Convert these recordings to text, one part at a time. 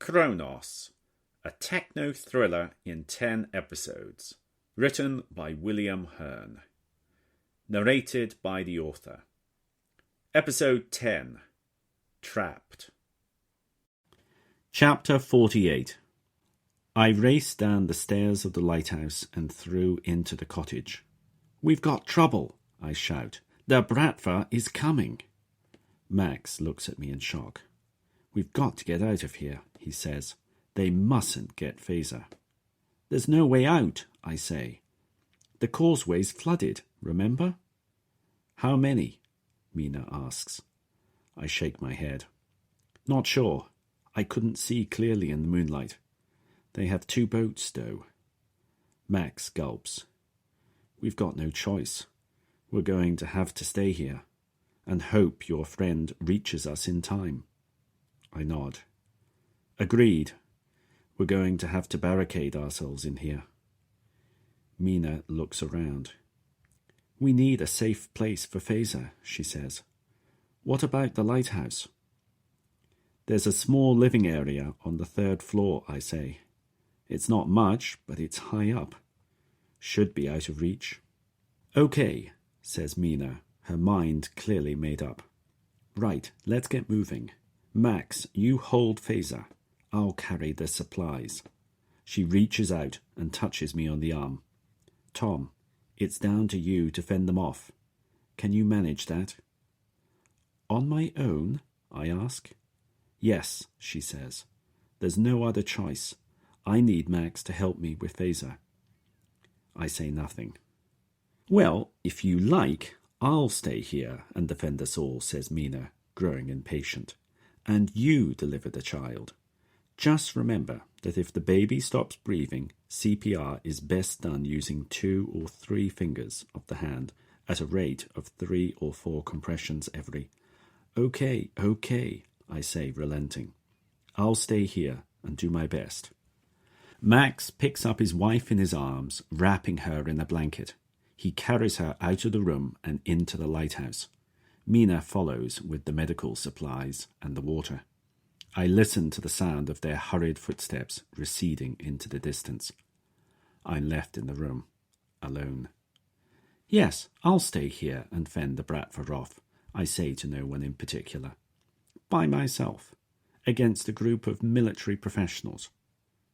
CHRONOS, a techno-thriller in 10 episodes, written by William Hearn. Narrated by the author. Episode 10, Trapped. Chapter 48. I race down the stairs of the lighthouse and through into the cottage. "We've got trouble," I shout. "The Bratva is coming." Max looks at me in shock. "We've got to get out of here," he says. "They mustn't get Phaser." "There's no way out," I say. "The causeway's flooded, remember?" "How many?" Mina asks. I shake my head. "Not sure. I couldn't see clearly in the moonlight. They have 2 boats, though." Max gulps. "We've got no choice. We're going to have to stay here and hope your friend reaches us in time." I nod. "Agreed. We're going to have to barricade ourselves in here." Mina looks around. "We need a safe place for Phaser," she says. "What about the lighthouse?" "There's a small living area on the 3rd floor," I say. "It's not much, but it's high up. Should be out of reach." "Okay," says Mina, her mind clearly made up. "Right, let's get moving. Max, you hold Phaser. I'll carry the supplies." She reaches out and touches me on the arm. "Tom, it's down to you to fend them off. Can you manage that?" "On my own?" I ask. "Yes," she says. "There's no other choice. I need Max to help me with Phaser." I say nothing. "Well, if you like, I'll stay here and defend us all," says Mina, growing impatient. "And you deliver the child. Just remember that if the baby stops breathing, CPR is best done using 2 or 3 fingers of the hand at a rate of 3 or 4 compressions every." Okay, I say, relenting. "I'll stay here and do my best." Max picks up his wife in his arms, wrapping her in a blanket. He carries her out of the room and into the lighthouse. Mina follows with the medical supplies and the water. I listen to the sound of their hurried footsteps receding into the distance. I'm left in the room, alone. "Yes, I'll stay here and fend the Bratva off," I say to no one in particular. "By myself, against a group of military professionals,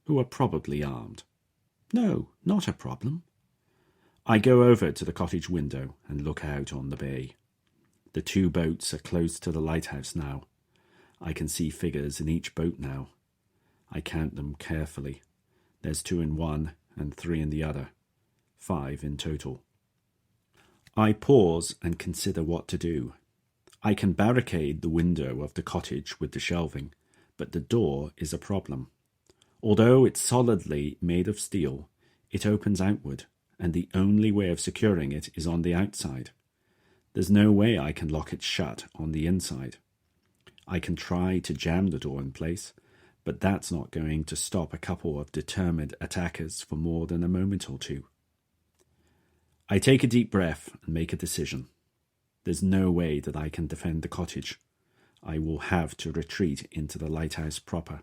who are probably armed. No, not a problem." I go over to the cottage window and look out on the bay. The 2 boats are close to the lighthouse now. I can see figures in each boat now. I count them carefully. There's 2 in one and 3 in the other. 5 in total. I pause and consider what to do. I can barricade the window of the cottage with the shelving, but the door is a problem. Although it's solidly made of steel, it opens outward, and the only way of securing it is on the outside. There's no way I can lock it shut on the inside. I can try to jam the door in place, but that's not going to stop a couple of determined attackers for more than a moment or 2. I take a deep breath and make a decision. There's no way that I can defend the cottage. I will have to retreat into the lighthouse proper.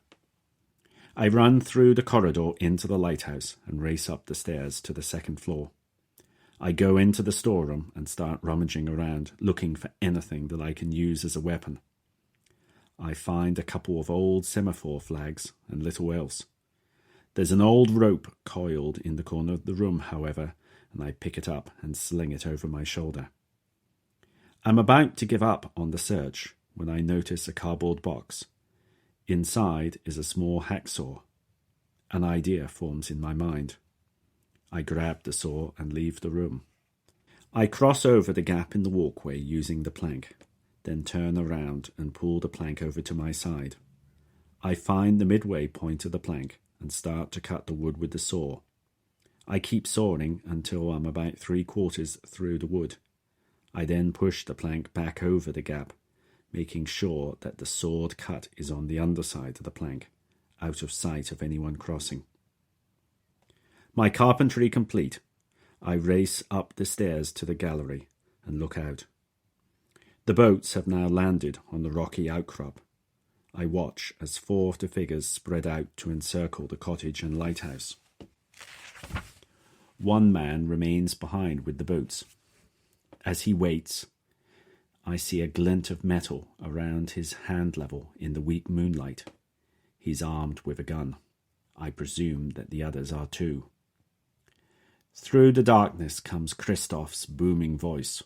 I run through the corridor into the lighthouse and race up the stairs to the 2nd floor. I go into the storeroom and start rummaging around, looking for anything that I can use as a weapon. I find a couple of old semaphore flags and little else. There's an old rope coiled in the corner of the room, however, and I pick it up and sling it over my shoulder. I'm about to give up on the search when I notice a cardboard box. Inside is a small hacksaw. An idea forms in my mind. I grab the saw and leave the room. I cross over the gap in the walkway using the plank, then turn around and pull the plank over to my side. I find the midway point of the plank and start to cut the wood with the saw. I keep sawing until I'm about 3/4 through the wood. I then push the plank back over the gap, making sure that the sawed cut is on the underside of the plank, out of sight of anyone crossing. My carpentry complete, I race up the stairs to the gallery and look out. The boats have now landed on the rocky outcrop. I watch as 4 of the figures spread out to encircle the cottage and lighthouse. One man remains behind with the boats. As he waits, I see a glint of metal around his hand level in the weak moonlight. He's armed with a gun. I presume that the others are too. Through the darkness comes Christoph's booming voice.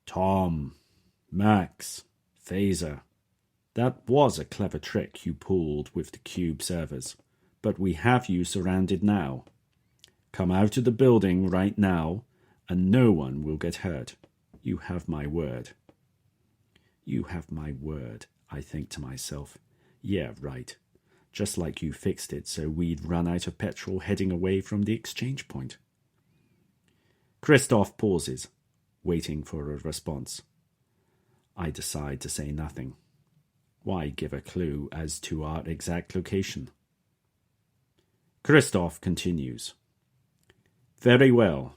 Tom, Max, Phaser. That was a clever trick you pulled with the cube servers, but we have you surrounded now. Come out of the building right now, and no one will get hurt. You have my word. You have my word, I think to myself. Yeah, right. Just like you fixed it so we'd run out of petrol heading away from the exchange point. Christoph pauses, waiting for a response. I decide to say nothing. Why give a clue as to our exact location? Christoph continues. Very well.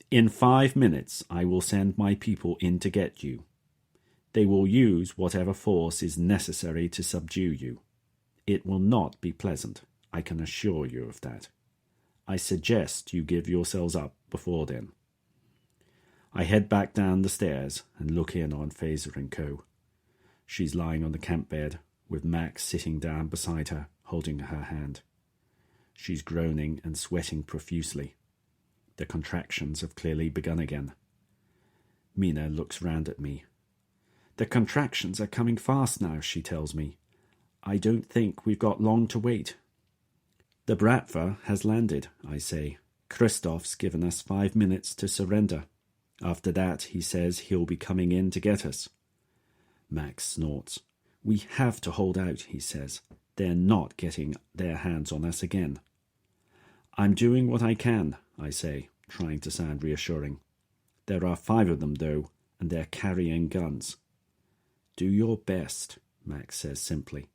In 5 minutes I will send my people in to get you. They will use whatever force is necessary to subdue you. It will not be pleasant, I can assure you of that. I suggest you give yourselves up before then. I head back down the stairs and look in on Phaser and Co. She's lying on the camp bed, with Max sitting down beside her, holding her hand. She's groaning and sweating profusely. The contractions have clearly begun again. Mina looks round at me. The contractions are coming fast now, she tells me. I don't think we've got long to wait. The Bratva has landed, I say. Christoph's given us 5 minutes to surrender. After that, he says he'll be coming in to get us. Max snorts. We have to hold out, he says. They're not getting their hands on us again. I'm doing what I can, I say, trying to sound reassuring. There are 5 of them, though, and they're carrying guns. Do your best, Max says simply.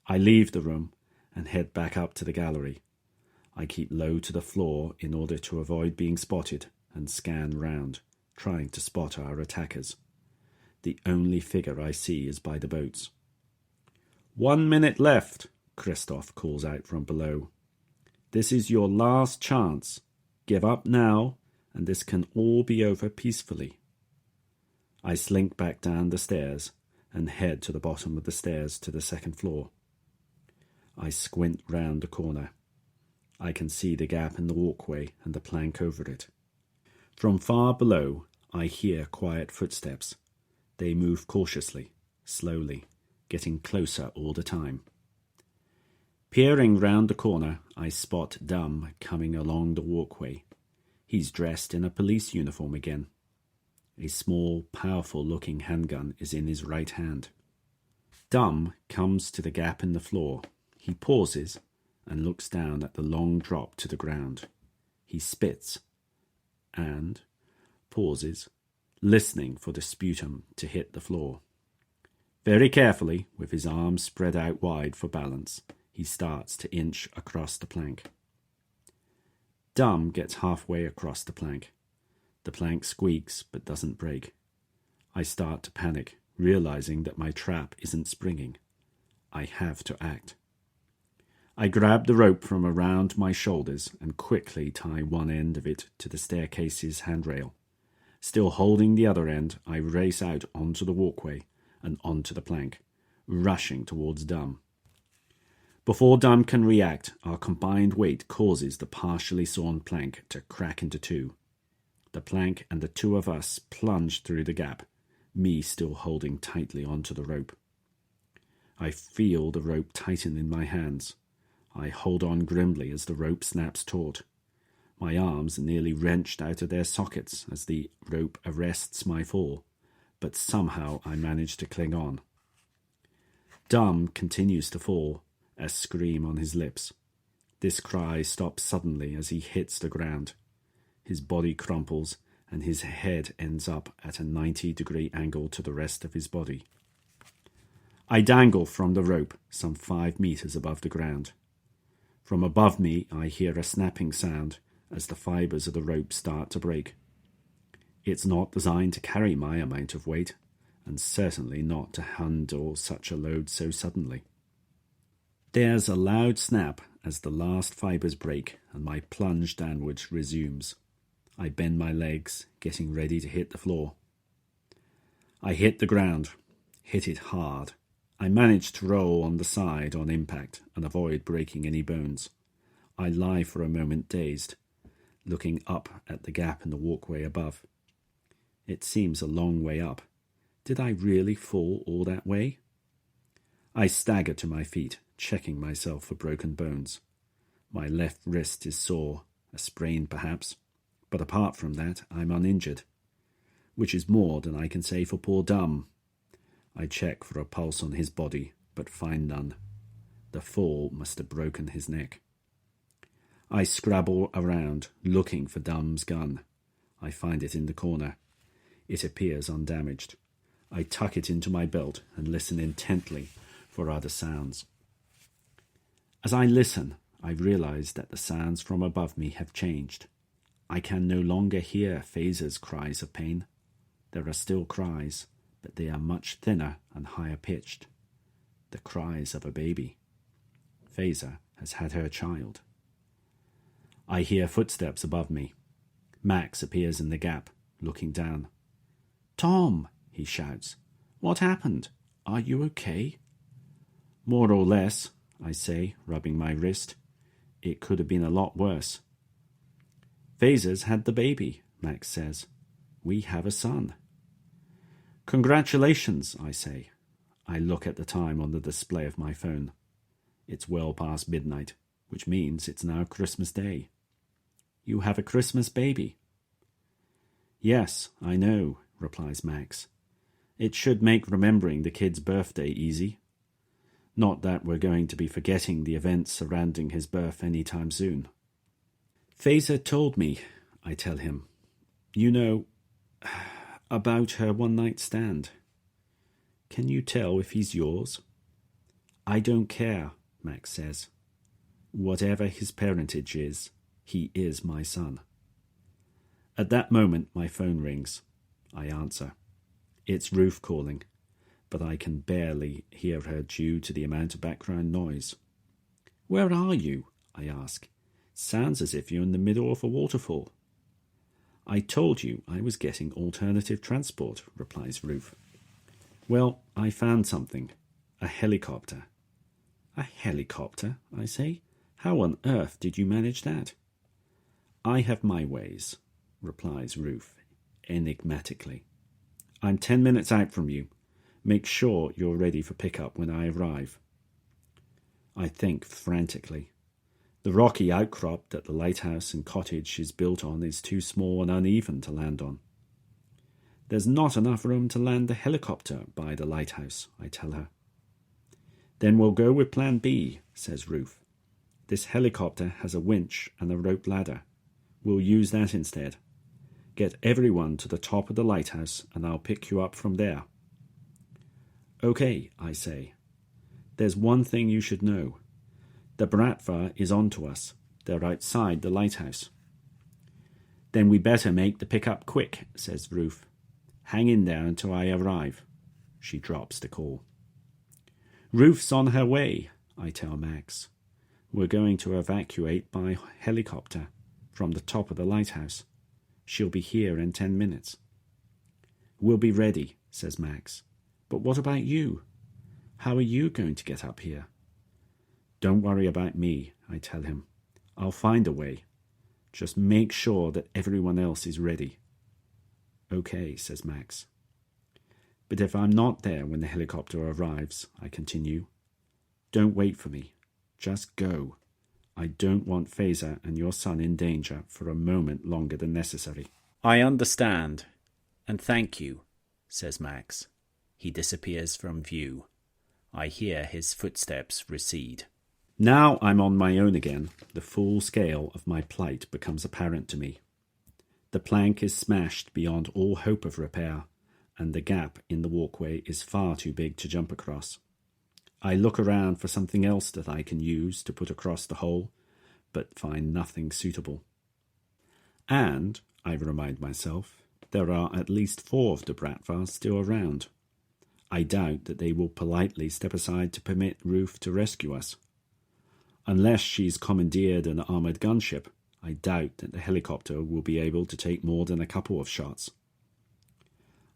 I leave the room and head back up to the gallery. I keep low to the floor in order to avoid being spotted and scan round, trying to spot our attackers. The only figure I see is by the boats. 1 minute left, Christoph calls out from below. This is your last chance. Give up now, and this can all be over peacefully. I slink back down the stairs and head to the bottom of the stairs to the 2nd floor. I squint round the corner. I can see the gap in the walkway and the plank over it. From far below, I hear quiet footsteps. They move cautiously, slowly, getting closer all the time. Peering round the corner, I spot Dum coming along the walkway. He's dressed in a police uniform again. A small, powerful-looking handgun is in his right hand. Dum comes to the gap in the floor. He pauses and looks down at the long drop to the ground. He spits and pauses, listening for the sputum to hit the floor. Very carefully, with his arms spread out wide for balance, he starts to inch across the plank. Dum gets halfway across the plank. The plank squeaks but doesn't break. I start to panic, realizing that my trap isn't springing. I have to act. I grab the rope from around my shoulders and quickly tie one end of it to the staircase's handrail. Still holding the other end, I race out onto the walkway and onto the plank, rushing towards Dum. Before Dum can react, our combined weight causes the partially sawn plank to crack into 2. The plank and the 2 of us plunge through the gap, me still holding tightly onto the rope. I feel the rope tighten in my hands. I hold on grimly as the rope snaps taut. My arms are nearly wrenched out of their sockets as the rope arrests my fall, but somehow I manage to cling on. Dum continues to fall, a scream on his lips. This cry stops suddenly as he hits the ground. His body crumples, and his head ends up at a 90-degree angle to the rest of his body. I dangle from the rope some 5 meters above the ground. From above me, I hear a snapping sound as the fibers of the rope start to break. It's not designed to carry my amount of weight, and certainly not to handle such a load so suddenly. There's a loud snap as the last fibres break and my plunge downwards resumes. I bend my legs, getting ready to hit the floor. I hit the ground, hit it hard. I manage to roll on the side on impact and avoid breaking any bones. I lie for a moment dazed, looking up at the gap in the walkway above. It seems a long way up. Did I really fall all that way? I stagger to my feet, checking myself for broken bones. My left wrist is sore, a sprain perhaps, but apart from that, I'm uninjured, which is more than I can say for poor Dum. I check for a pulse on his body, but find none. The fall must have broken his neck. I scrabble around, looking for Dum's gun. I find it in the corner. It appears undamaged. I tuck it into my belt and listen intently for other sounds. As I listen, I realize that the sounds from above me have changed. I can no longer hear Phaser's cries of pain. There are still cries, but they are much thinner and higher pitched. The cries of a baby. Phaser has had her child. I hear footsteps above me. Max appears in the gap, looking down. "Tom!" he shouts. "What happened? Are you okay?" "More or less," I say, rubbing my wrist. "It could have been a lot worse." "Phaser's had the baby," Max says. "We have a son." "Congratulations," I say. I look at the time on the display of my phone. It's well past midnight, which means it's now Christmas Day. "You have a Christmas baby." "Yes, I know," replies Max. "It should make remembering the kid's birthday easy. Not that we're going to be forgetting the events surrounding his birth any time soon." "Phaser told me," I tell him. "You know, about her one-night stand. Can you tell if he's yours?" "I don't care," Max says. "Whatever his parentage is, he is my son." At that moment, my phone rings. I answer. It's Ruth calling, but I can barely hear her due to the amount of background noise. "Where are you?" I ask. "Sounds as if you're in the middle of a waterfall." "I told you I was getting alternative transport," replies Ruth. "Well, I found something. A helicopter." "A helicopter?" I say. "How on earth did you manage that?" "I have my ways," replies Ruth, enigmatically. "I'm 10 minutes out from you. Make sure you're ready for pickup when I arrive." I think frantically. The rocky outcrop that the lighthouse and cottage is built on is too small and uneven to land on. "There's not enough room to land the helicopter by the lighthouse," I tell her. "Then we'll go with plan B," says Ruth. "This helicopter has a winch and a rope ladder. We'll use that instead. Get everyone to the top of the lighthouse and I'll pick you up from there." "Okay," I say. "There's one thing you should know. The Bratva is on to us. They're outside the lighthouse." "Then we better make the pickup quick," says Ruth. "Hang in there until I arrive." She drops the call. "Ruth's on her way," I tell Max. "We're going to evacuate by helicopter from the top of the lighthouse. She'll be here in 10 minutes. "We'll be ready," says Max. "But what about you? How are you going to get up here?" "Don't worry about me," I tell him. "I'll find a way. Just make sure that everyone else is ready." "Okay," says Max. "But if I'm not there when the helicopter arrives," I continue, "don't wait for me. Just go. I don't want Phaser and your son in danger for a moment longer than necessary." "I understand, and thank you," says Max. He disappears from view. I hear his footsteps recede. Now I'm on my own again. The full scale of my plight becomes apparent to me. The plank is smashed beyond all hope of repair, and the gap in the walkway is far too big to jump across. I look around for something else that I can use to put across the hole, but find nothing suitable. And, I remind myself, there are at least 4 of the Bratvas still around. I doubt that they will politely step aside to permit Ruth to rescue us. Unless she's commandeered an armoured gunship, I doubt that the helicopter will be able to take more than a couple of shots.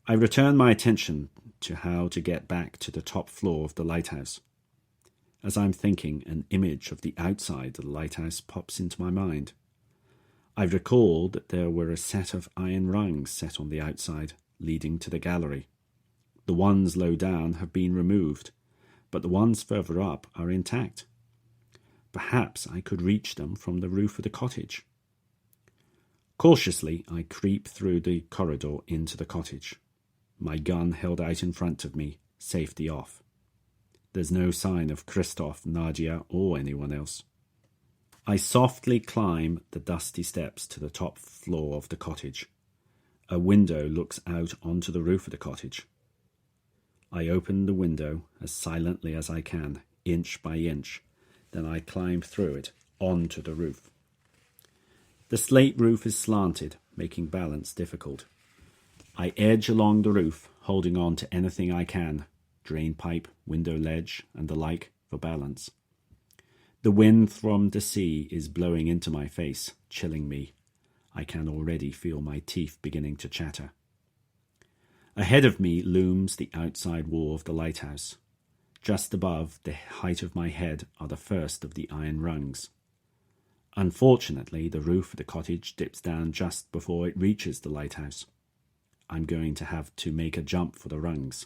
I return my attention to how to get back to the top floor of the lighthouse. As I'm thinking, an image of the outside of the lighthouse pops into my mind. I recall that there were a set of iron rungs set on the outside, leading to the gallery. The ones low down have been removed, but the ones further up are intact. Perhaps I could reach them from the roof of the cottage. Cautiously, I creep through the corridor into the cottage. My gun held out in front of me, safety off. There's no sign of Christoph, Nadia, or anyone else. I softly climb the dusty steps to the top floor of the cottage. A window looks out onto the roof of the cottage. I open the window as silently as I can, inch by inch. Then I climb through it, onto the roof. The slate roof is slanted, making balance difficult. I edge along the roof, holding on to anything I can, drain pipe, window ledge, and the like, for balance. The wind from the sea is blowing into my face, chilling me. I can already feel my teeth beginning to chatter. Ahead of me looms the outside wall of the lighthouse. Just above the height of my head are the first of the iron rungs. Unfortunately, the roof of the cottage dips down just before it reaches the lighthouse. I'm going to have to make a jump for the rungs.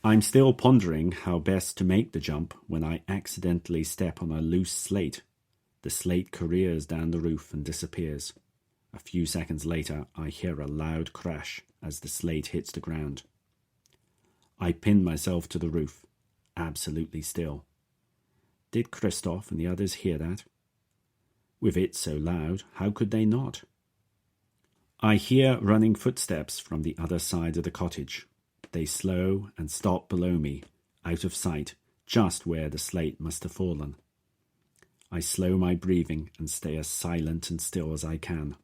I'm still pondering how best to make the jump when I accidentally step on a loose slate. The slate careers down the roof and disappears. A few seconds later, I hear a loud crash as the slate hits the ground. I pin myself to the roof, absolutely still. Did Christoph and the others hear that? With it so loud, how could they not? I hear running footsteps from the other side of the cottage. They slow and stop below me, out of sight, just where the slate must have fallen. I slow my breathing and stay as silent and still as I can.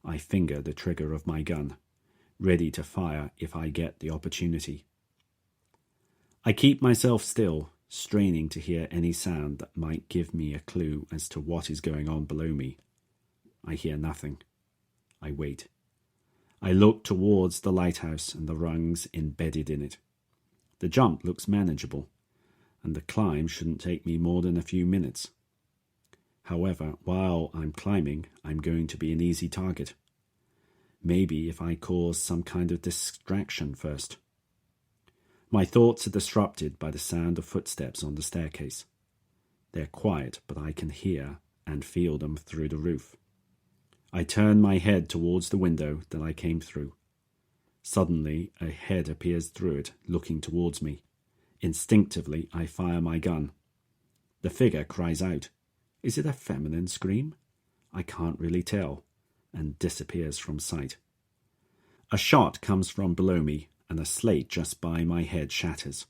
I finger the trigger of my gun, ready to fire if I get the opportunity. I keep myself still, straining to hear any sound that might give me a clue as to what is going on below me. I hear nothing. I wait. I look towards the lighthouse and the rungs embedded in it. The jump looks manageable, and the climb shouldn't take me more than a few minutes. However, while I'm climbing, I'm going to be an easy target. Maybe if I cause some kind of distraction first. My thoughts are disrupted by the sound of footsteps on the staircase. They're quiet, but I can hear and feel them through the roof. I turn my head towards the window that I came through. Suddenly, a head appears through it, looking towards me. Instinctively, I fire my gun. The figure cries out. Is it a feminine scream? I can't really tell, and disappears from sight. A shot comes from below me, and a slate just by my head shatters.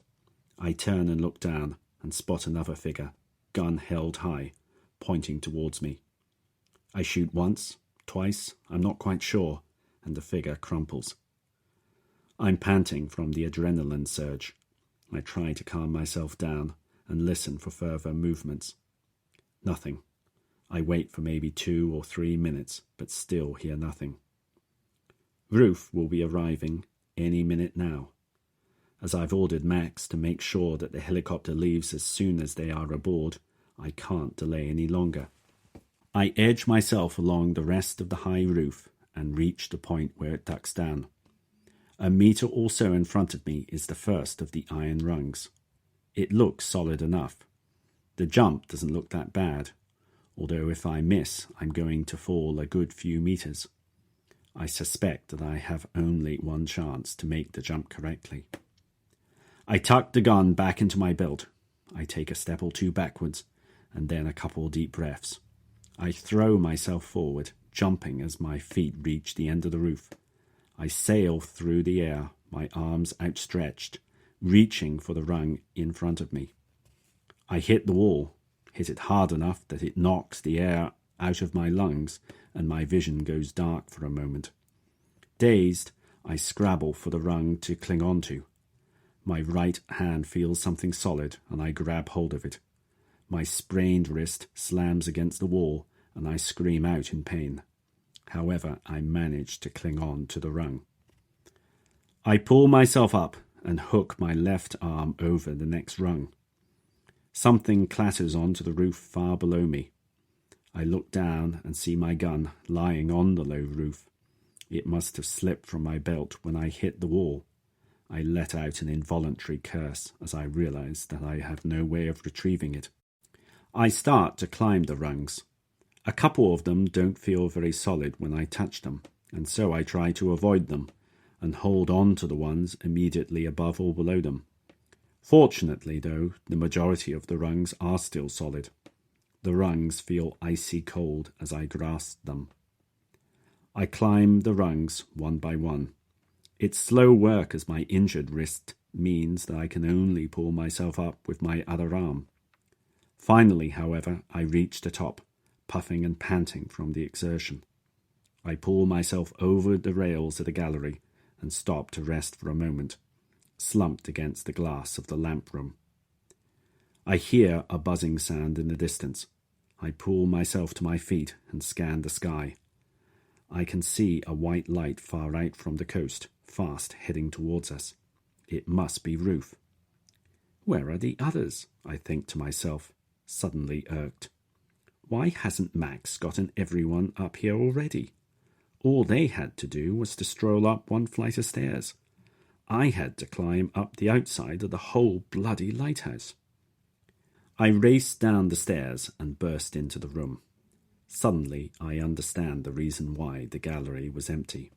I turn and look down, and spot another figure, gun held high, pointing towards me. I shoot once, twice, I'm not quite sure, and the figure crumples. I'm panting from the adrenaline surge. I try to calm myself down and listen for further movements. Nothing. I wait for maybe 2 or 3 minutes, but still hear nothing. Ruth will be arriving any minute now. As I've ordered Max to make sure that the helicopter leaves as soon as they are aboard, I can't delay any longer. I edge myself along the rest of the high roof and reach the point where it ducks down. A meter or so in front of me is the first of the iron rungs. It looks solid enough. The jump doesn't look that bad, although if I miss, I'm going to fall a good few meters. I suspect that I have only one chance to make the jump correctly. I tuck the gun back into my belt. I take a step or two backwards, and then a couple deep breaths. I throw myself forward, jumping as my feet reach the end of the roof. I sail through the air, my arms outstretched, reaching for the rung in front of me. I hit the wall, hit it hard enough that it knocks the air out of my lungs, and my vision goes dark for a moment. Dazed, I scrabble for the rung to cling onto. My right hand feels something solid, and I grab hold of it. My sprained wrist slams against the wall, and I scream out in pain. However, I manage to cling on to the rung. I pull myself up and hook my left arm over the next rung. Something clatters onto the roof far below me. I look down and see my gun lying on the low roof. It must have slipped from my belt when I hit the wall. I let out an involuntary curse as I realize that I have no way of retrieving it. I start to climb the rungs. A couple of them don't feel very solid when I touch them, and so I try to avoid them and hold on to the ones immediately above or below them. Fortunately, though, the majority of the rungs are still solid. The rungs feel icy cold as I grasp them. I climb the rungs one by one. It's slow work as my injured wrist means that I can only pull myself up with my other arm. Finally, however, I reach the top, puffing and panting from the exertion. I pull myself over the rails of the gallery and stop to rest for a moment, slumped against the glass of the lamp room. I hear a buzzing sound in the distance. I pull myself to my feet and scan the sky. I can see a white light far out from the coast, fast heading towards us. It must be Ruth. Where are the others? I think to myself, suddenly irked. Why hasn't Max gotten everyone up here already? All they had to do was to stroll up one flight of stairs. I had to climb up the outside of the whole bloody lighthouse. I raced down the stairs and burst into the room. Suddenly, I understand the reason why the gallery was empty.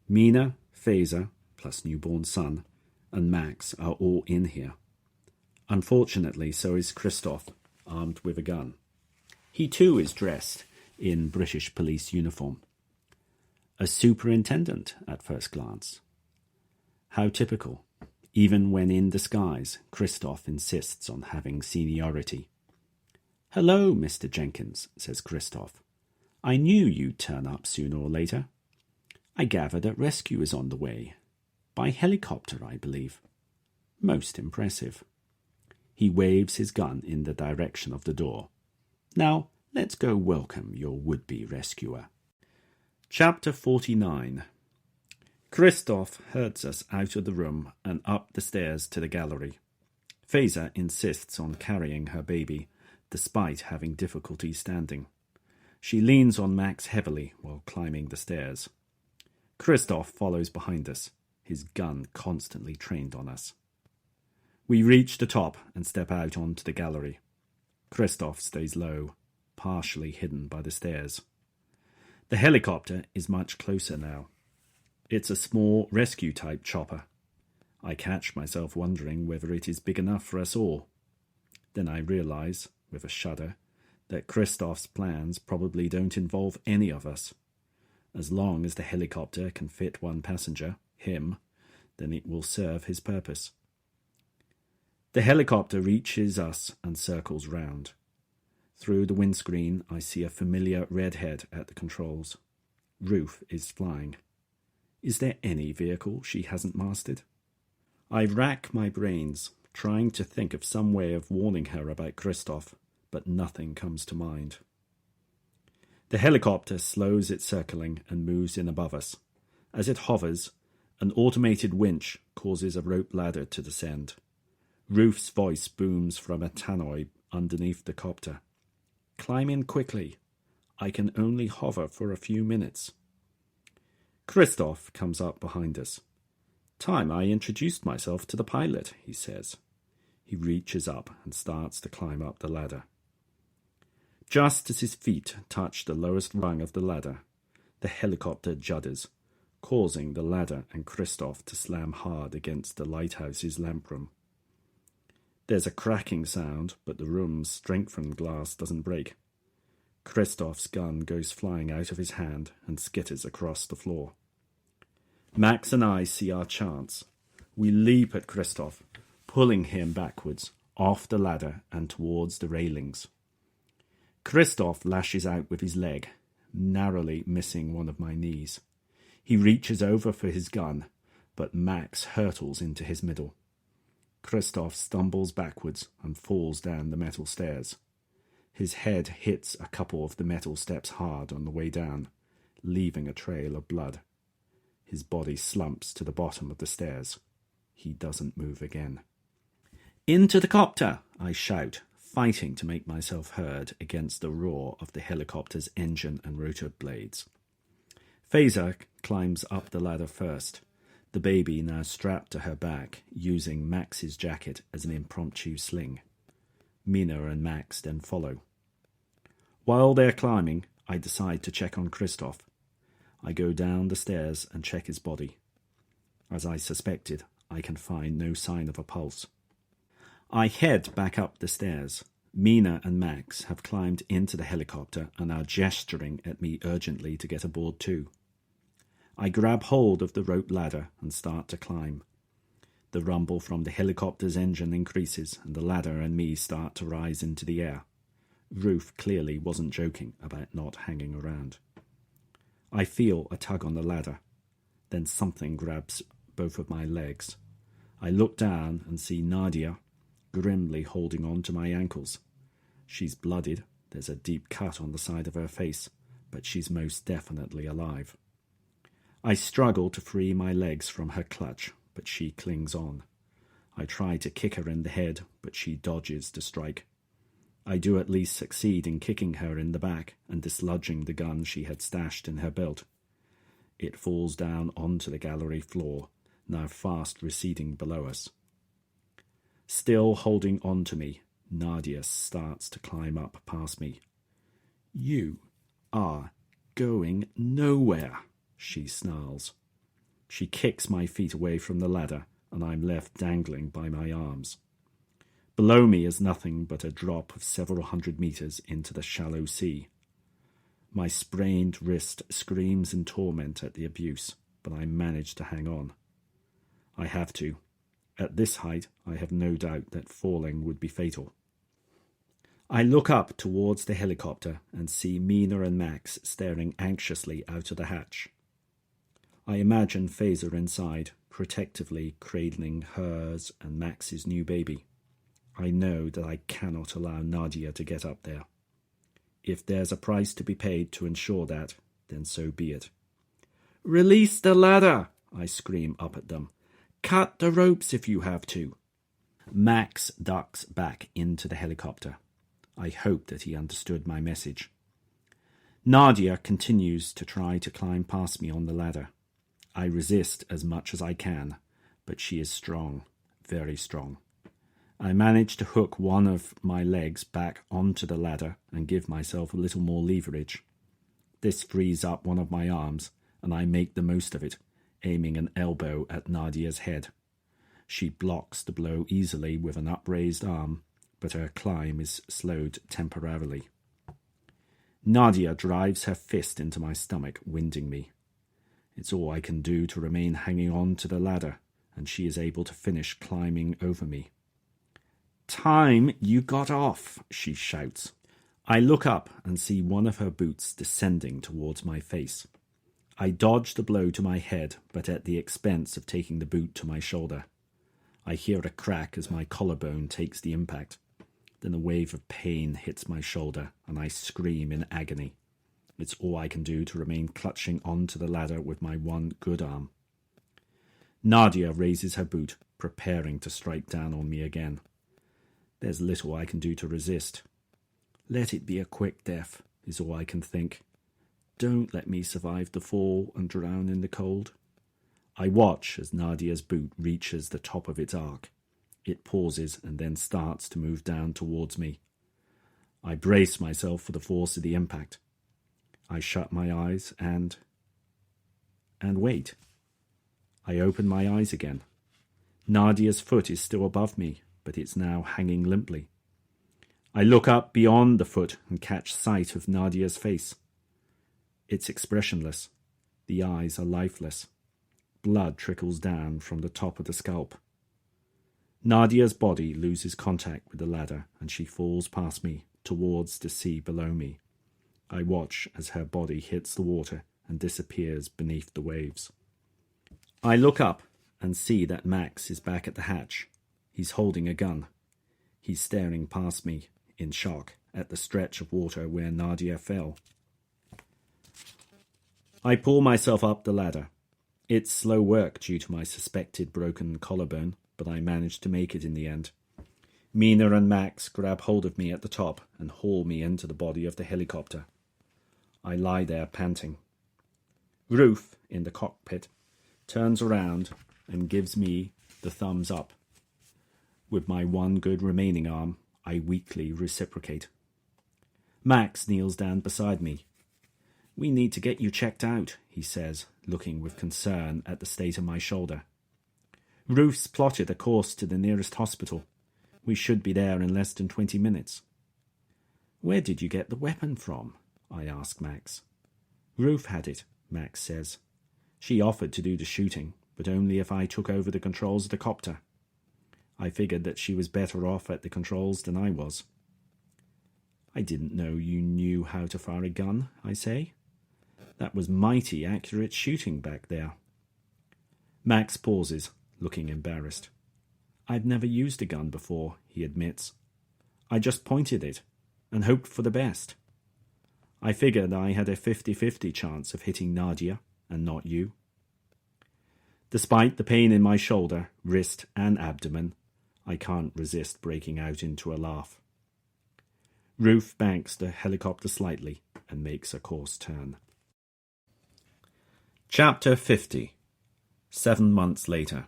Mina, Fazer, plus newborn son, and Max are all in here. Unfortunately, so is Christoph, armed with a gun. He too is dressed in British police uniform. A superintendent at first glance. How typical. Even when in disguise, Christoph insists on having seniority. "Hello, Mr. Jenkins," says Christoph. "I knew you'd turn up sooner or later. I gather that rescue is on the way. By helicopter, I believe. Most impressive." He waves his gun in the direction of the door. "Now, let's go welcome your would-be rescuer." Chapter 49. Christoph herds us out of the room and up the stairs to the gallery. Fazer insists on carrying her baby, despite having difficulty standing. She leans on Max heavily while climbing the stairs. Christoph follows behind us, his gun constantly trained on us. We reach the top and step out onto the gallery. Christoph stays low, partially hidden by the stairs. The helicopter is much closer now. It's a small rescue-type chopper. I catch myself wondering whether it is big enough for us all. Then I realize, with a shudder, that Christoph's plans probably don't involve any of us. As long as the helicopter can fit one passenger, him, then it will serve his purpose. The helicopter reaches us and circles round. Through the windscreen, I see a familiar redhead at the controls. Ruth is flying. Is there any vehicle she hasn't mastered? I rack my brains, trying to think of some way of warning her about Christoph, but nothing comes to mind. The helicopter slows its circling and moves in above us. As it hovers, an automated winch causes a rope ladder to descend. Ruth's voice booms from a tannoy underneath the copter. "Climb in quickly. I can only hover for a few minutes." Christoph comes up behind us. "Time I introduced myself to the pilot," he says. He reaches up and starts to climb up the ladder. Just as his feet touch the lowest rung of the ladder, the helicopter judders, causing the ladder and Christoph to slam hard against the lighthouse's lamp room. There's a cracking sound, but the room's strengthened glass doesn't break. Christoph's gun goes flying out of his hand and skitters across the floor. Max and I see our chance. We leap at Christoph, pulling him backwards, off the ladder and towards the railings. Christoph lashes out with his leg, narrowly missing one of my knees. He reaches over for his gun, but Max hurtles into his middle. Christoph stumbles backwards and falls down the metal stairs. His head hits a couple of the metal steps hard on the way down, leaving a trail of blood. His body slumps to the bottom of the stairs. He doesn't move again. "Into the copter!" I shout, fighting to make myself heard against the roar of the helicopter's engine and rotor blades. Fazer climbs up the ladder first, the baby now strapped to her back, using Max's jacket as an impromptu sling. Mina and Max then follow. While they're climbing, I decide to check on Christoph. I go down the stairs and check his body. As I suspected, I can find no sign of a pulse. I head back up the stairs. Mina and Max have climbed into the helicopter and are gesturing at me urgently to get aboard too. I grab hold of the rope ladder and start to climb. The rumble from the helicopter's engine increases and the ladder and me start to rise into the air. Ruth clearly wasn't joking about not hanging around. I feel a tug on the ladder. Then something grabs both of my legs. I look down and see Nadia grimly holding on to my ankles. She's bloodied. There's a deep cut on the side of her face, but she's most definitely alive. I struggle to free my legs from her clutch, but she clings on. I try to kick her in the head, but she dodges the strike. I do at least succeed in kicking her in the back and dislodging the gun she had stashed in her belt. It falls down onto the gallery floor, now fast receding below us. Still holding on to me, Nadia starts to climb up past me. "You are going nowhere," she snarls. She kicks my feet away from the ladder, and I'm left dangling by my arms. Below me is nothing but a drop of several hundred meters into the shallow sea. My sprained wrist screams in torment at the abuse, but I manage to hang on. I have to. At this height, I have no doubt that falling would be fatal. I look up towards the helicopter and see Mina and Max staring anxiously out of the hatch. I imagine Fazer inside, protectively cradling hers and Max's new baby. I know that I cannot allow Nadia to get up there. If there's a price to be paid to ensure that, then so be it. "Release the ladder!" I scream up at them. "Cut the ropes if you have to." Max ducks back into the helicopter. I hope that he understood my message. Nadia continues to try to climb past me on the ladder. I resist as much as I can, but she is strong, very strong. I manage to hook one of my legs back onto the ladder and give myself a little more leverage. This frees up one of my arms, and I make the most of it, aiming an elbow at Nadia's head. She blocks the blow easily with an upraised arm, but her climb is slowed temporarily. Nadia drives her fist into my stomach, winding me. It's all I can do to remain hanging on to the ladder, and she is able to finish climbing over me. "Time you got off," she shouts. I look up and see one of her boots descending towards my face. I dodge the blow to my head, but at the expense of taking the boot to my shoulder. I hear a crack as my collarbone takes the impact. Then a wave of pain hits my shoulder, and I scream in agony. It's all I can do to remain clutching onto the ladder with my one good arm. Nadia raises her boot, preparing to strike down on me again. There's little I can do to resist. Let it be a quick death, is all I can think. Don't let me survive the fall and drown in the cold. I watch as Nadia's boot reaches the top of its arc. It pauses and then starts to move down towards me. I brace myself for the force of the impact. I shut my eyes and wait. I open my eyes again. Nadia's foot is still above me, but it's now hanging limply. I look up beyond the foot and catch sight of Nadia's face. It's expressionless. The eyes are lifeless. Blood trickles down from the top of the scalp. Nadia's body loses contact with the ladder and she falls past me towards the sea below me. I watch as her body hits the water and disappears beneath the waves. I look up and see that Max is back at the hatch. He's holding a gun. He's staring past me in shock at the stretch of water where Nadia fell. I pull myself up the ladder. It's slow work due to my suspected broken collarbone, but I manage to make it in the end. Mina and Max grab hold of me at the top and haul me into the body of the helicopter. I lie there panting. Ruth, in the cockpit, turns around and gives me the thumbs up. With my one good remaining arm, I weakly reciprocate. Max kneels down beside me. "We need to get you checked out," he says, looking with concern at the state of my shoulder. "Ruth's plotted a course to the nearest hospital. We should be there in less than 20 minutes. "Where did you get the weapon from?" I ask Max. "Ruth had it," Max says. "She offered to do the shooting, but only if I took over the controls of the copter. I figured that she was better off at the controls than I was." "I didn't know you knew how to fire a gun," I say. "That was mighty accurate shooting back there." Max pauses, looking embarrassed. "I've never used a gun before," he admits. "I just pointed it and hoped for the best. I figured I had a 50-50 chance of hitting Nadia and not you." Despite the pain in my shoulder, wrist, and abdomen, I can't resist breaking out into a laugh. Ruth banks the helicopter slightly and makes a course turn. Chapter 50. 7 months later.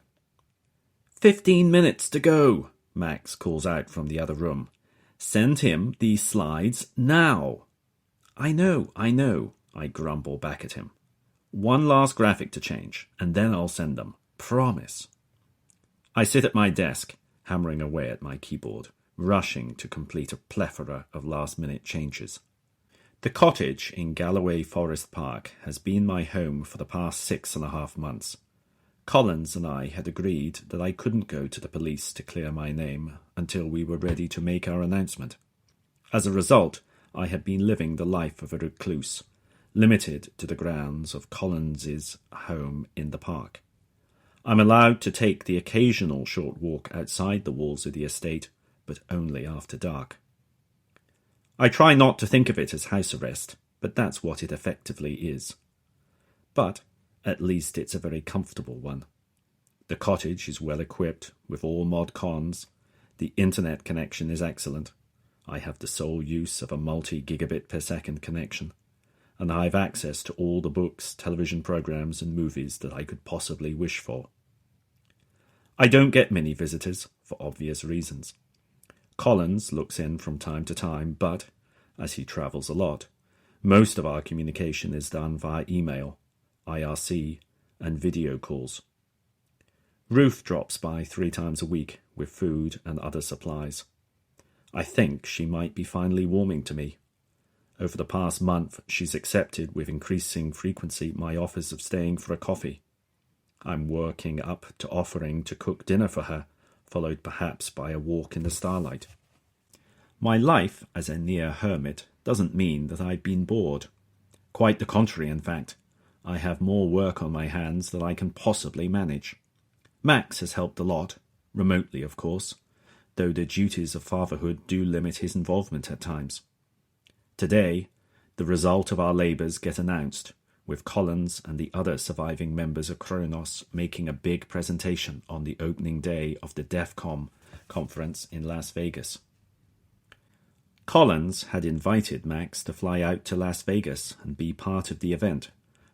15 minutes to go, Max calls out from the other room. "Send him these slides now." I know, I grumble back at him. "One last graphic to change, and then I'll send them. Promise." I sit at my desk, hammering away at my keyboard, rushing to complete a plethora of last-minute changes. The cottage in Galloway Forest Park has been my home for the past 6.5 months. Collins and I had agreed that I couldn't go to the police to clear my name until we were ready to make our announcement. As a result, I had been living the life of a recluse, limited to the grounds of Collins's home in the park. I'm allowed to take the occasional short walk outside the walls of the estate, but only after dark. I try not to think of it as house arrest, but that's what it effectively is. But at least it's a very comfortable one. The cottage is well equipped with all mod cons. The internet connection is excellent. I have the sole use of a multi-gigabit per second connection, and I have access to all the books, television programs, and movies that I could possibly wish for. I don't get many visitors, for obvious reasons. Collins looks in from time to time, but, as he travels a lot, most of our communication is done via email, IRC, and video calls. Ruth drops by 3 times a week with food and other supplies. I think she might be finally warming to me. Over the past month, she's accepted with increasing frequency my offers of staying for a coffee. I'm working up to offering to cook dinner for her, followed perhaps by a walk in the starlight. My life as a near hermit doesn't mean that I've been bored. Quite the contrary, in fact. I have more work on my hands than I can possibly manage. Max has helped a lot, remotely of course, though the duties of fatherhood do limit his involvement at times. Today, the result of our labours get announced, with Collins and the other surviving members of CHRONOS making a big presentation on the opening day of the DEFCON conference in Las Vegas. Collins had invited Max to fly out to Las Vegas and be part of the event,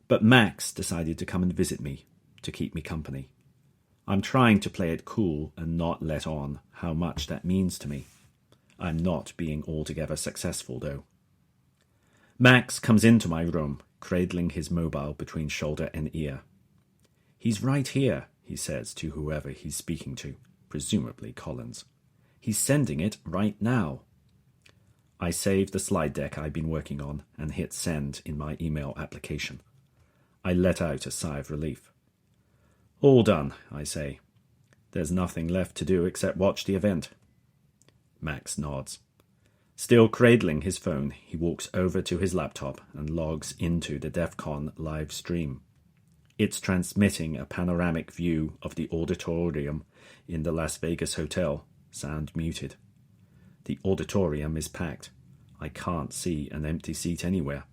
but Max decided to come and visit me, to keep me company. I'm trying to play it cool and not let on how much that means to me. I'm not being altogether successful, though. Max comes into my room, cradling his mobile between shoulder and ear. "He's right here," he says to whoever he's speaking to, presumably Collins. "He's sending it right now." I save the slide deck I've been working on and hit send in my email application. I let out a sigh of relief. "All done," I say. "There's nothing left to do except watch the event." Max nods. Still cradling his phone, he walks over to his laptop and logs into the DEFCON live stream. It's transmitting a panoramic view of the auditorium in the Las Vegas hotel. Sound muted. The auditorium is packed. I can't see an empty seat anywhere.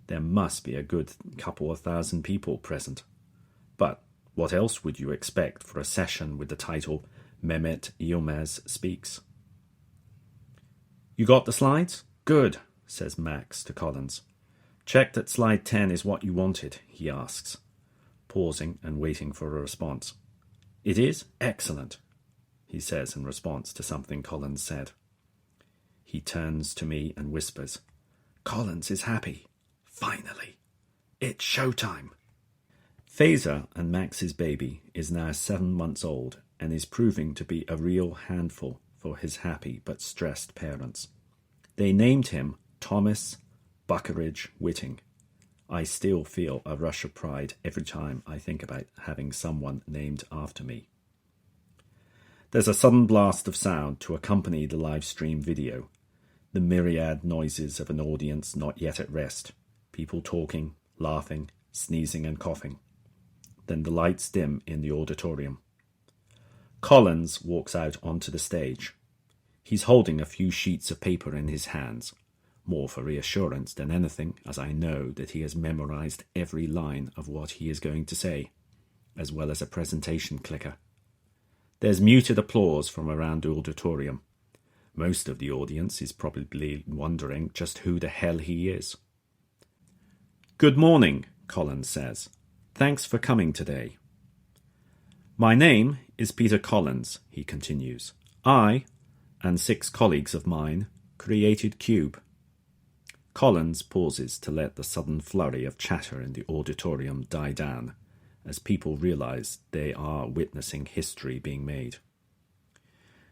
There must be a good couple of thousand people present. But what else would you expect for a session with the title Mehmet Yilmaz Speaks? You got the slides? Good, says Max to Collins. Check that slide 10 is what you wanted, he asks, pausing and waiting for a response. It is? Excellent, he says in response to something Collins said. He turns to me and whispers, Collins is happy. Finally. It's showtime. Fazer and Max's baby is now 7 months old and is proving to be a real handful for his happy but stressed parents. They named him Thomas Buckeridge Whiting. I still feel a rush of pride every time I think about having someone named after me. There's a sudden blast of sound to accompany the live stream video. The myriad noises of an audience not yet at rest. People talking, laughing, sneezing and coughing. Then the lights dim in the auditorium. Collins walks out onto the stage. He's holding a few sheets of paper in his hands, more for reassurance than anything, as I know that he has memorized every line of what he is going to say, as well as a presentation clicker. There's muted applause from around the auditorium. Most of the audience is probably wondering just who the hell he is. Good morning, Collins says. Thanks for coming today. My name is Peter Collins, he continues. I, and 6 colleagues of mine, created Cube. Collins pauses to let the sudden flurry of chatter in the auditorium die down, as people realize they are witnessing history being made.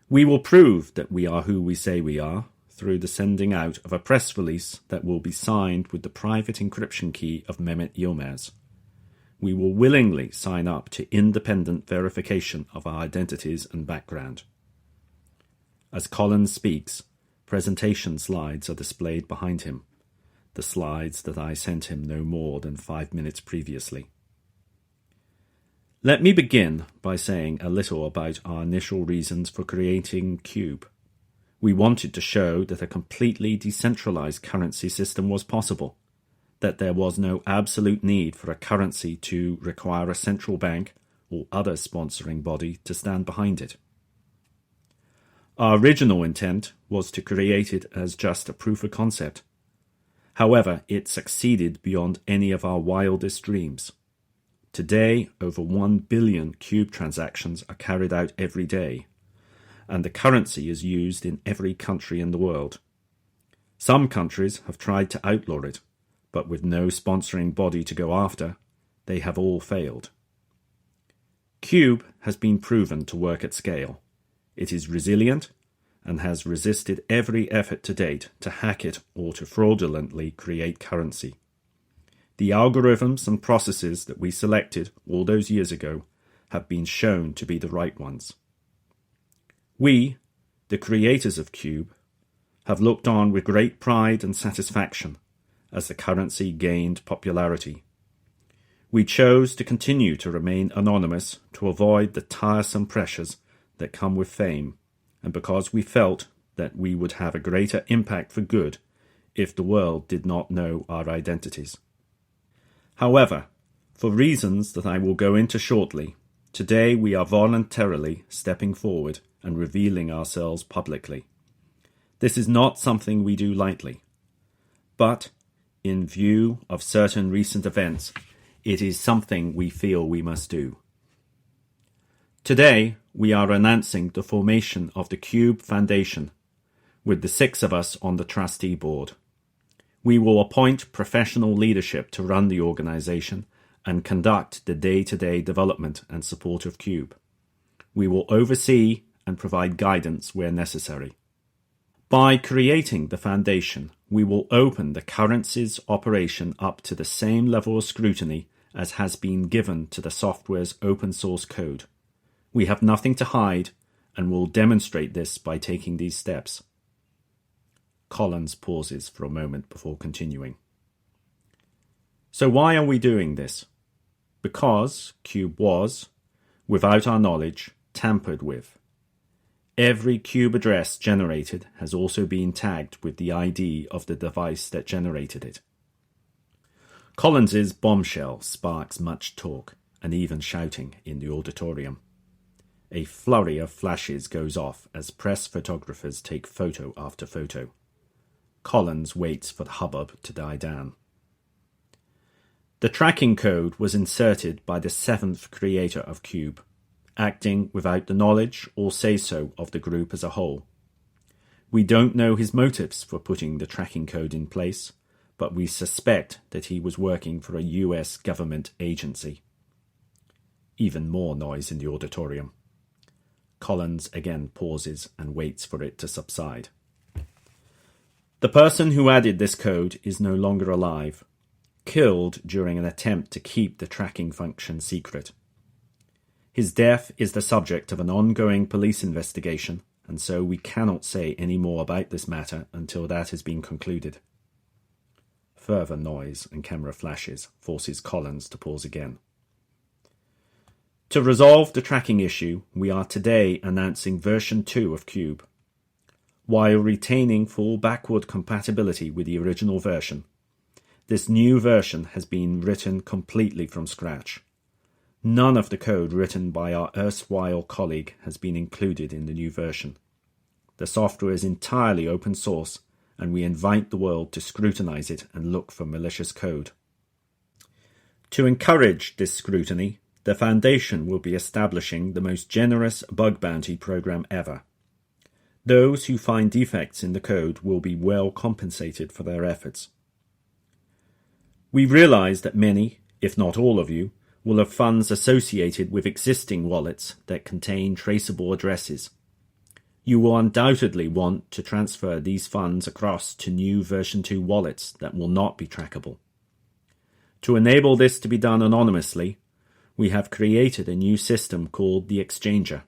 We will prove that we are who we say we are through the sending out of a press release that will be signed with the private encryption key of Mehmet Yilmaz. We will willingly sign up to independent verification of our identities and background. As Collins speaks, presentation slides are displayed behind him, the slides that I sent him no more than 5 minutes previously. Let me begin by saying a little about our initial reasons for creating Cube. We wanted to show that a completely decentralized currency system was possible, that there was no absolute need for a currency to require a central bank or other sponsoring body to stand behind it. Our original intent was to create it as just a proof of concept. However, it succeeded beyond any of our wildest dreams. Today, over 1 billion Cube transactions are carried out every day, and the currency is used in every country in the world. Some countries have tried to outlaw it, but with no sponsoring body to go after, they have all failed. Cube has been proven to work at scale. It is resilient and has resisted every effort to date to hack it or to fraudulently create currency. The algorithms and processes that we selected all those years ago have been shown to be the right ones. We, the creators of Cube, have looked on with great pride and satisfaction as the currency gained popularity. We chose to continue to remain anonymous to avoid the tiresome pressures that come with fame, and because we felt that we would have a greater impact for good if the world did not know our identities. However, for reasons that I will go into shortly, today we are voluntarily stepping forward and revealing ourselves publicly. This is not something we do lightly, but in view of certain recent events, it is something we feel we must do. Today, we are announcing the formation of the Cube Foundation, with the 6 of us on the trustee board. We will appoint professional leadership to run the organization and conduct the day-to-day development and support of Cube. We will oversee and provide guidance where necessary. By creating the foundation, we will open the currency's operation up to the same level of scrutiny as has been given to the software's open source code. We have nothing to hide and will demonstrate this by taking these steps. Collins pauses for a moment before continuing. So why are we doing this? because Cube was, without our knowledge, tampered with. Every Cube address generated has also been tagged with the ID of the device that generated it. Collins's bombshell sparks much talk and even shouting in the auditorium. A flurry of flashes goes off as press photographers take photo after photo. Collins waits for the hubbub to die down. The tracking code was inserted by the seventh creator of Cube, acting without the knowledge or say-so of the group as a whole. We don't know his motives for putting the tracking code in place, but we suspect that he was working for a US government agency. Even more noise in the auditorium. Collins again pauses and waits for it to subside. The person who added this code is no longer alive, killed during an attempt to keep the tracking function secret. His death is the subject of an ongoing police investigation, and so we cannot say any more about this matter until that has been concluded. Further noise and camera flashes forces Collins to pause again. To resolve the tracking issue, we are today announcing version 2 of Cube. While retaining full backward compatibility with the original version, this new version has been written completely from scratch. None of the code written by our erstwhile colleague has been included in the new version. The software is entirely open source, and we invite the world to scrutinize it and look for malicious code. To encourage this scrutiny, the Foundation will be establishing the most generous bug bounty program ever. Those who find defects in the code will be well compensated for their efforts. We realize that many, if not all of you, will have funds associated with existing wallets that contain traceable addresses. You will undoubtedly want to transfer these funds across to new version 2 wallets that will not be trackable. To enable this to be done anonymously, we have created a new system called the Exchanger.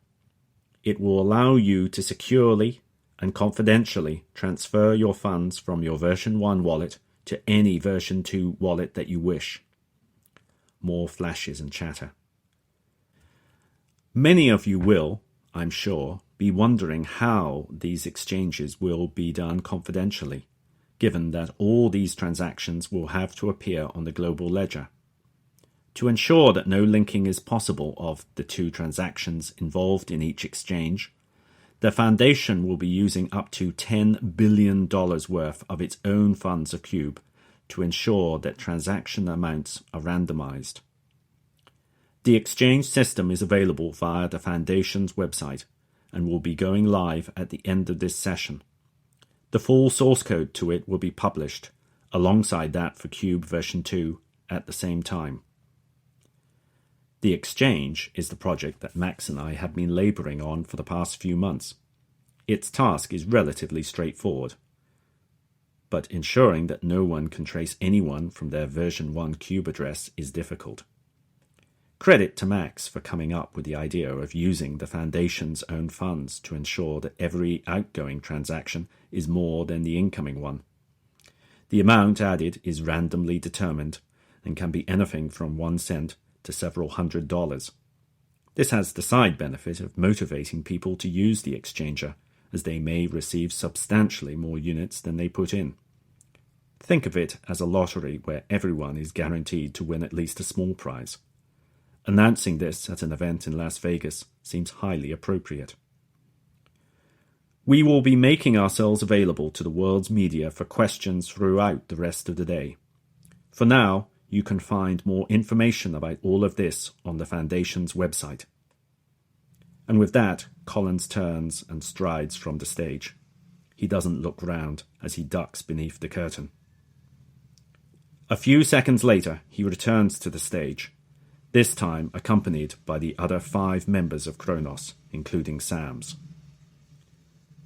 It will allow you to securely and confidentially transfer your funds from your version 1 wallet to any version 2 wallet that you wish. More flashes and chatter. Many of you will, I'm sure, be wondering how these exchanges will be done confidentially, given that all these transactions will have to appear on the global ledger. To ensure that no linking is possible of the two transactions involved in each exchange, the Foundation will be using up to $10 billion worth of its own funds of Cube to ensure that transaction amounts are randomized. The exchange system is available via the Foundation's website and will be going live at the end of this session. The full source code to it will be published, alongside that for Cube version 2, at the same time. The Exchange is the project that Max and I have been labouring on for the past few months. Its task is relatively straightforward, but ensuring that no one can trace anyone from their version 1 Cube address is difficult. Credit to Max for coming up with the idea of using the Foundation's own funds to ensure that every outgoing transaction is more than the incoming one. The amount added is randomly determined and can be anything from 1 cent to several $100s. This has the side benefit of motivating people to use the Exchanger, as they may receive substantially more units than they put in. Think of it as a lottery where everyone is guaranteed to win at least a small prize. Announcing this at an event in Las Vegas seems highly appropriate. We will be making ourselves available to the world's media for questions throughout the rest of the day. For now, you can find more information about all of this on the Foundation's website. And with that, Collins turns and strides from the stage. He doesn't look round as he ducks beneath the curtain. A few seconds later, he returns to the stage, this time accompanied by the other 5 members of CHRONOS, including Sam's.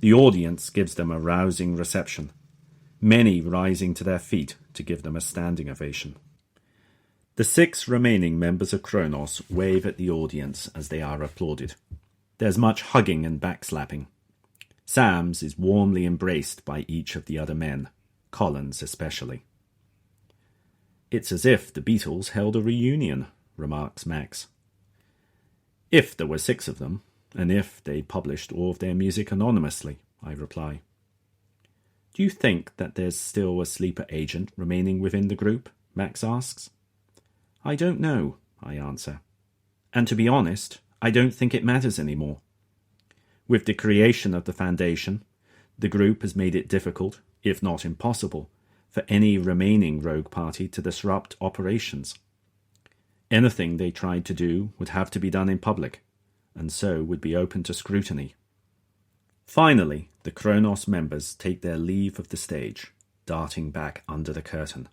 The audience gives them a rousing reception, many rising to their feet to give them a standing ovation. The 6 remaining members of CHRONOS wave at the audience as they are applauded. There's much hugging and backslapping. Sam's is warmly embraced by each of the other men, Collins especially. It's as if the Beatles held a reunion, remarks Max. If there were 6 of them, and if they published all of their music anonymously, I reply. Do you think that there's still a sleeper agent remaining within the group? Max asks. I don't know, I answer. And to be honest, I don't think it matters anymore. With the creation of the foundation, the group has made it difficult, if not impossible, for any remaining rogue party to disrupt operations. Anything they tried to do would have to be done in public, and so would be open to scrutiny. Finally, the CHRONOS members take their leave of the stage, darting back under the curtain.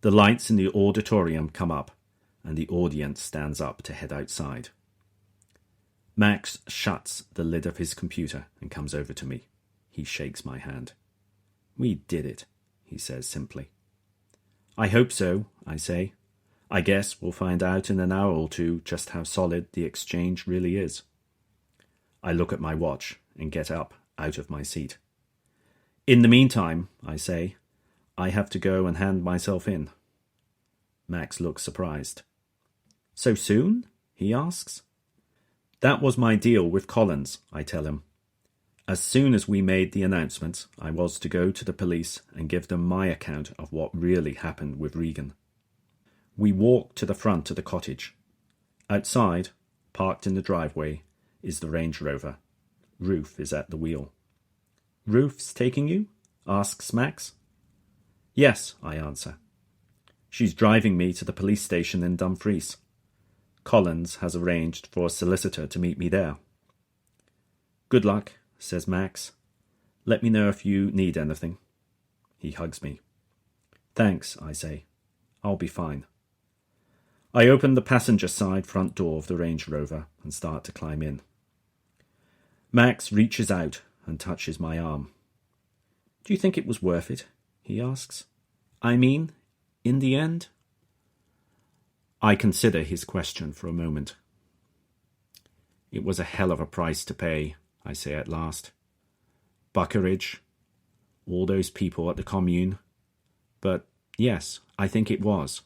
The lights in the auditorium come up, and the audience stands up to head outside. Max shuts the lid of his computer and comes over to me. He shakes my hand. We did it, he says simply. I hope so, I say. I guess we'll find out in an hour or two just how solid the exchange really is. I look at my watch and get up out of my seat. In the meantime, I say, I have to go and hand myself in. Max looks surprised. So soon? He asks. That was my deal with Collins, I tell him. As soon as we made the announcement, I was to go to the police and give them my account of what really happened with Regan. We walk to the front of the cottage. Outside, parked in the driveway, is the Range Rover. Ruth is at the wheel. Ruth's taking you? Asks Max. Yes, I answer. She's driving me to the police station in Dumfries. Collins has arranged for a solicitor to meet me there. Good luck, says Max. Let me know if you need anything. He hugs me. Thanks, I say. I'll be fine. I open the passenger side front door of the Range Rover and start to climb in. Max reaches out and touches my arm. Do you think it was worth it? He asks. I mean, in the end? I consider his question for a moment. It was a hell of a price to pay, I say at last. Buckeridge, all those people at the commune. But yes, I think it was.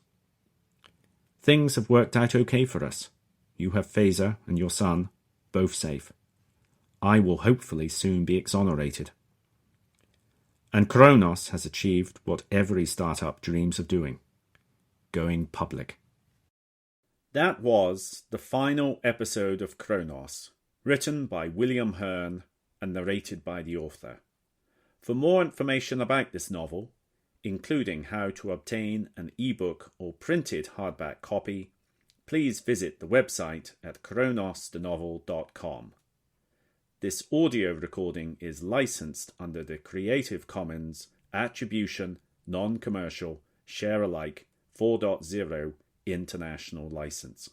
Things have worked out okay for us. You have Fazer and your son, both safe. I will hopefully soon be exonerated. And CHRONOS has achieved what every startup dreams of doing, going public. That was the final episode of CHRONOS, written by William Hearn and narrated by the author. For more information about this novel, including how to obtain an ebook or printed hardback copy, please visit the website at chronosthenovel.com. This audio recording is licensed under the Creative Commons Attribution, Non-Commercial, Share-alike 4.0 International License.